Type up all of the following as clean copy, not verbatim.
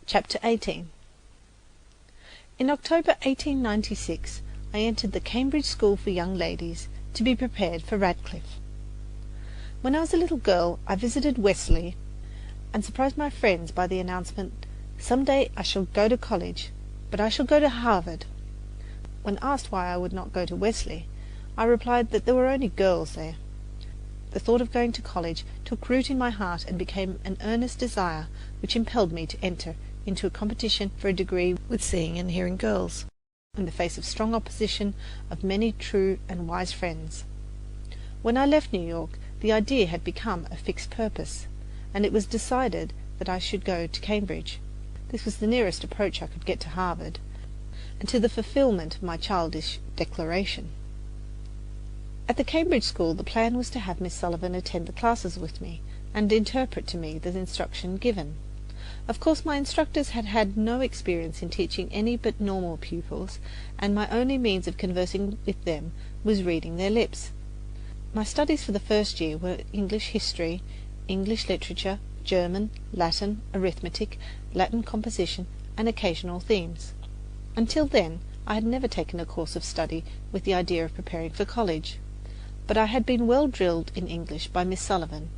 Chapter 18. In October 1896 I entered the Cambridge School for Young Ladies to be prepared for Radcliffe. When I was a little girl I visited Wesley and surprised my friends by the announcement, "Some day I shall go to college, but I shall go to Harvard." When asked why I would not go to Wesley, I replied that there were only girls there. The thought of going to college took root in my heart and became an earnest desire which impelled me to enter into a competition for a degree with seeing and hearing girls, in the face of strong opposition of many true and wise friends. When I left New York, the idea had become a fixed purpose, and it was decided that I should go to Cambridge. This was the nearest approach I could get to Harvard, and to the fulfillment of my childish declaration. At the Cambridge School the plan was to have Miss Sullivan attend the classes with me, and interpret to me the instruction given. Of course my instructors had had no experience in teaching any but normal pupils, and my only means of conversing with them was reading their lips. My studies for the first year were English history, English literature, German, Latin, arithmetic, Latin composition, and occasional themes. Until then I had never taken a course of study with the idea of preparing for college, but I had been well drilled in English by Miss Sullivan,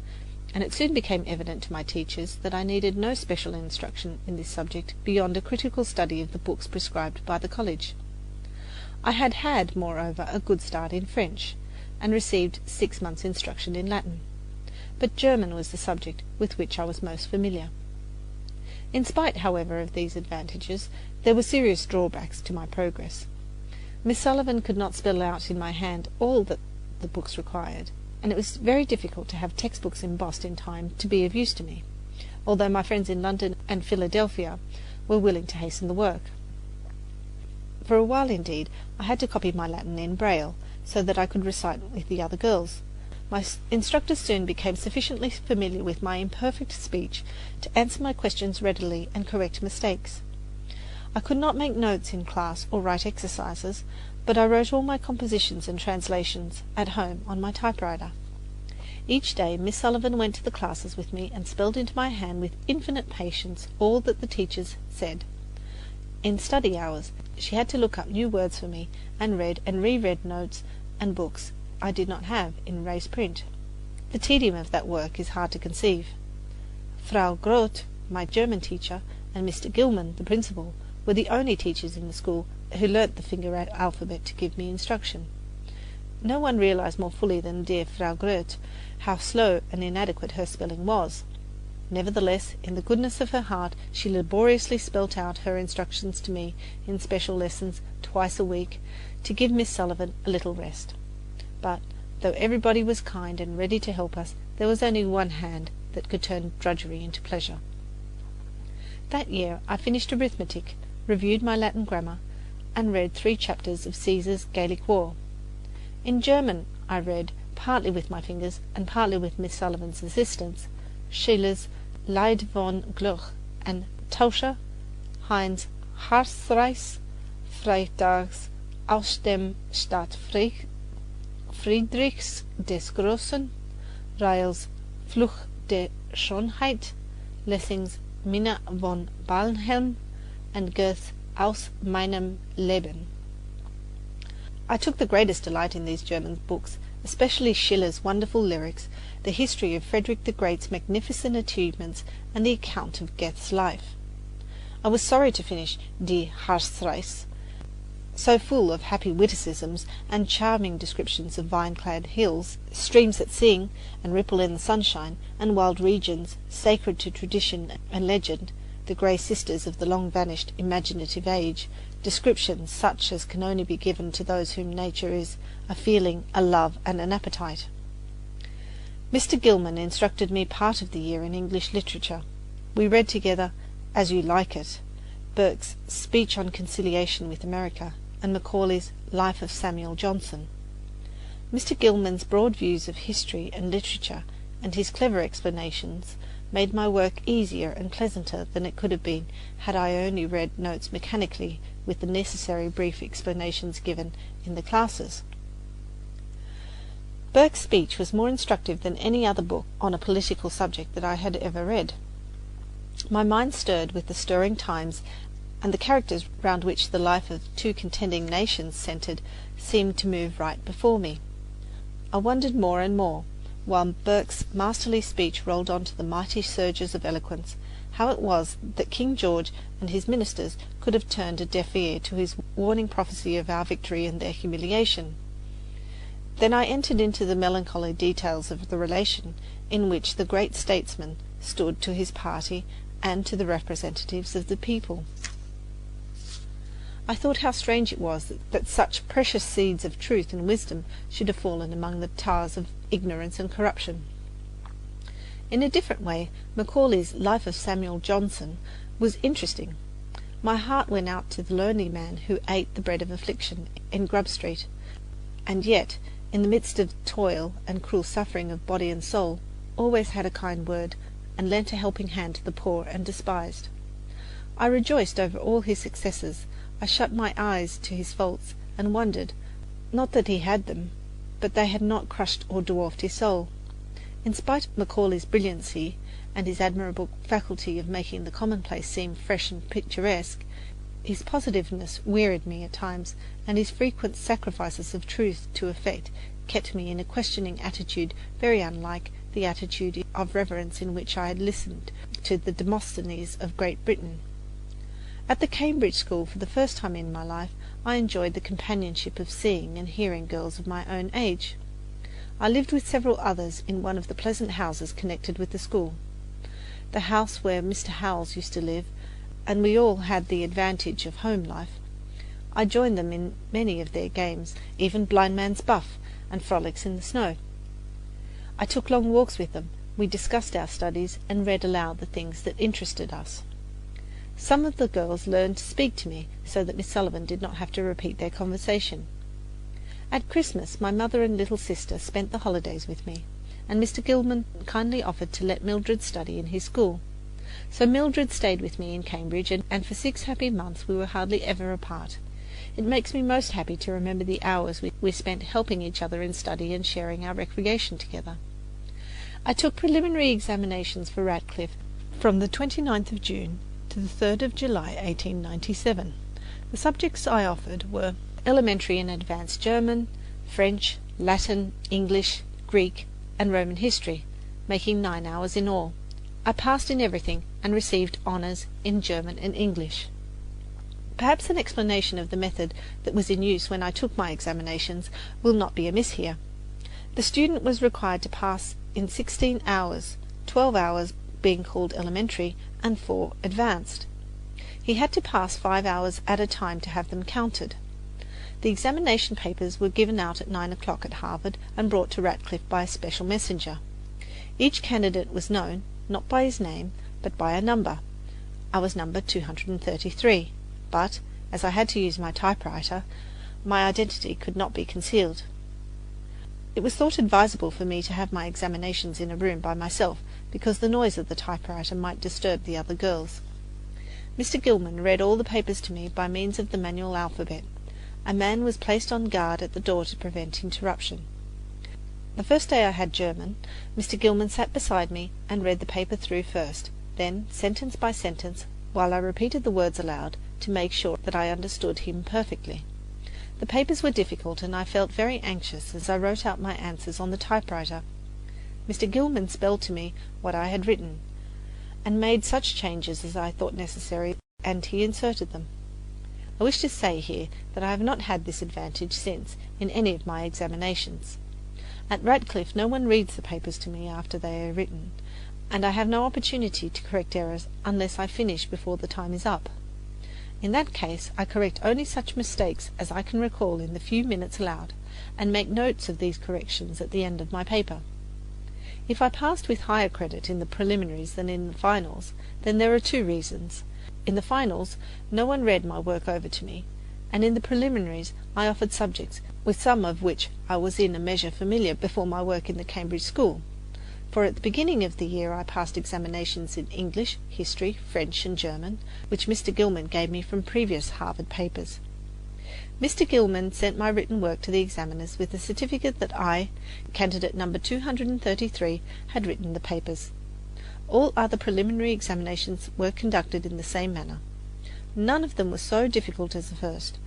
and it soon became evident to my teachers that I needed no special instruction in this subject beyond a critical study of the books prescribed by the college. I had had, moreover, a good start in French, and received 6 months' instruction in Latin, but German was the subject with which I was most familiar. In spite, however, of these advantages, there were serious drawbacks to my progress. Miss Sullivan could not spell out in my hand all that the books required, and it was very difficult to have textbooks embossed in time to be of use to me, although my friends in London and Philadelphia were willing to hasten the work. For a while, indeed, I had to copy my Latin in Braille, so that I could recite with the other girls. My instructors soon became sufficiently familiar with my imperfect speech to answer my questions readily and correct mistakes. I could not make notes in class or write exercises, but I wrote all my compositions and translations at home on my typewriter. Each day Miss Sullivan went to the classes with me and spelled into my hand with infinite patience all that the teachers said. In study hours she had to look up new words for me, and read and reread notes and books I did not have in raised print. The tedium of that work is hard to conceive. Frau Groth, my German teacher, and Mr. Gilman, the principal, were the only teachers in the school who learnt the finger alphabet to give me instruction. No one realized more fully than dear Frau Groth how slow and inadequate her spelling was. Nevertheless, in the goodness of her heart, she laboriously spelt out her instructions to me in special lessons twice a week, to give Miss Sullivan a little rest. But, though everybody was kind and ready to help us, there was only one hand that could turn drudgery into pleasure. That year I finished arithmetic, reviewed my Latin grammar, and read 3 chapters of Caesar's Gallic War. In German I read, partly with my fingers and partly with Miss Sullivan's assistance, Schiller's Lied von Gluck and Tauscher, Heinz Harsreis, Freitags aus dem Stadt Friedrichs des Großen, Reils Fluch der Schönheit, Lessing's Minna von Balnhelm, and Goethe's Aus meinem Leben. I took the greatest delight in these German books, especially Schiller's wonderful lyrics, the history of Frederick the Great's magnificent achievements, and the account of Goethe's life. I was sorry to finish Die Harsreis, so full of happy witticisms and charming descriptions of vine-clad hills, streams that sing and ripple in the sunshine, and wild regions sacred to tradition and legend, the grey sisters of the long-vanished imaginative age, descriptions such as can only be given to those whom nature is a feeling, a love, and an appetite. Mr. Gilman instructed me part of the year in English literature. We read together As You Like It, Burke's Speech on Conciliation with America, and Macaulay's Life of Samuel Johnson. Mr. Gilman's broad views of history and literature, and his clever explanations, made my work easier and pleasanter than it could have been had I only read notes mechanically with the necessary brief explanations given in the classes. Burke's speech was more instructive than any other book on a political subject that I had ever read. My mind stirred with the stirring times, and the characters round which the life of two contending nations centred seemed to move right before me. I wondered more and more, while Burke's masterly speech rolled on to the mighty surges of eloquence, how it was that King George and his ministers could have turned a deaf ear to his warning prophecy of our victory and their humiliation. Then I entered into the melancholy details of the relation in which the great statesman stood to his party and to the representatives of the people. I thought how strange it was that such precious seeds of truth and wisdom should have fallen among the tares of ignorance and corruption. In a different way, Macaulay's Life of Samuel Johnson was interesting. My heart went out to the lonely man who ate the bread of affliction in Grub Street, and yet, in the midst of toil and cruel suffering of body and soul, always had a kind word and lent a helping hand to the poor and despised. I rejoiced over all his successes. I shut my eyes to his faults and wondered, not that he had them, but they had not crushed or dwarfed his soul. In spite of Macaulay's brilliancy and his admirable faculty of making the commonplace seem fresh and picturesque, his positiveness wearied me at times, and his frequent sacrifices of truth to effect kept me in a questioning attitude very unlike the attitude of reverence in which I had listened to the Demosthenes of Great Britain. At the Cambridge school, for the first time in my life, I enjoyed the companionship of seeing and hearing girls of my own age. I lived with several others in one of the pleasant houses connected with the school, the house where Mr. Howells used to live, and we all had the advantage of home life. I joined them in many of their games, even blindman's buff and frolics in the snow. I took long walks with them. We discussed our studies and read aloud the things that interested us. Some of the girls learned to speak to me so that Miss Sullivan did not have to repeat their conversation. At Christmas my mother and little sister spent the holidays with me, and Mr. Gilman kindly offered to let Mildred study in his school. So Mildred stayed with me in Cambridge, and for 6 happy months we were hardly ever apart. It makes me most happy to remember the hours we spent helping each other in study and sharing our recreation together. I took preliminary examinations for Radcliffe from the 29th of June to the 3rd of July 1897. The subjects I offered were elementary and advanced German, French, Latin, English, Greek, and Roman history, making 9 hours in all. I passed in everything and received honours in German and English. Perhaps an explanation of the method that was in use when I took my examinations will not be amiss here. The student was required to pass in 16 hours, 12 hours being called elementary and 4 advanced. He had to pass 5 hours at a time to have them counted. The examination papers were given out at 9 o'clock at Harvard and brought to Radcliffe by a special messenger. Each candidate was known, not by his name, but by a number. I was number 233, but, as I had to use my typewriter, my identity could not be concealed. It was thought advisable for me to have my examinations in a room by myself, because the noise of the typewriter might disturb the other girls. Mr. Gilman read all the papers to me by means of the manual alphabet. A man was placed on guard at the door to prevent interruption. The first day I had German, Mr. Gilman sat beside me and read the paper through first, then sentence by sentence, while I repeated the words aloud to make sure that I understood him perfectly. The papers were difficult, and I felt very anxious as I wrote out my answers on the typewriter. Mr. Gilman spelled to me what I had written, and made such changes as I thought necessary, and he inserted them. I wish to say here that I have not had this advantage since in any of my examinations. At Radcliffe no one reads the papers to me after they are written, and I have no opportunity to correct errors unless I finish before the time is up. In that case I correct only such mistakes as I can recall in the few minutes allowed, and make notes of these corrections at the end of my paper. If I passed with higher credit in the preliminaries than in the finals, then there are 2 reasons. In the finals no one read my work over to me, and in the preliminaries I offered subjects with some of which I was in a measure familiar before my work in the Cambridge school. For at the beginning of the year I passed examinations in English, history, French, and German, which Mr. Gilman gave me from previous Harvard papers. Mr. Gilman sent my written work to the examiners with a certificate that I, candidate number 233, had written the papers. All other preliminary examinations were conducted in the same manner. None of them were so difficult as the first.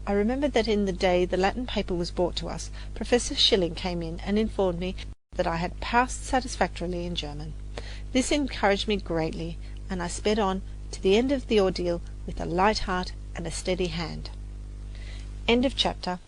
I remember that in the day the Latin paper was brought to us, Professor Schilling came in and informed me that I had passed satisfactorily in German. This encouraged me greatly, and I sped on to the end of the ordeal with a light heart and a steady hand. End of chapter.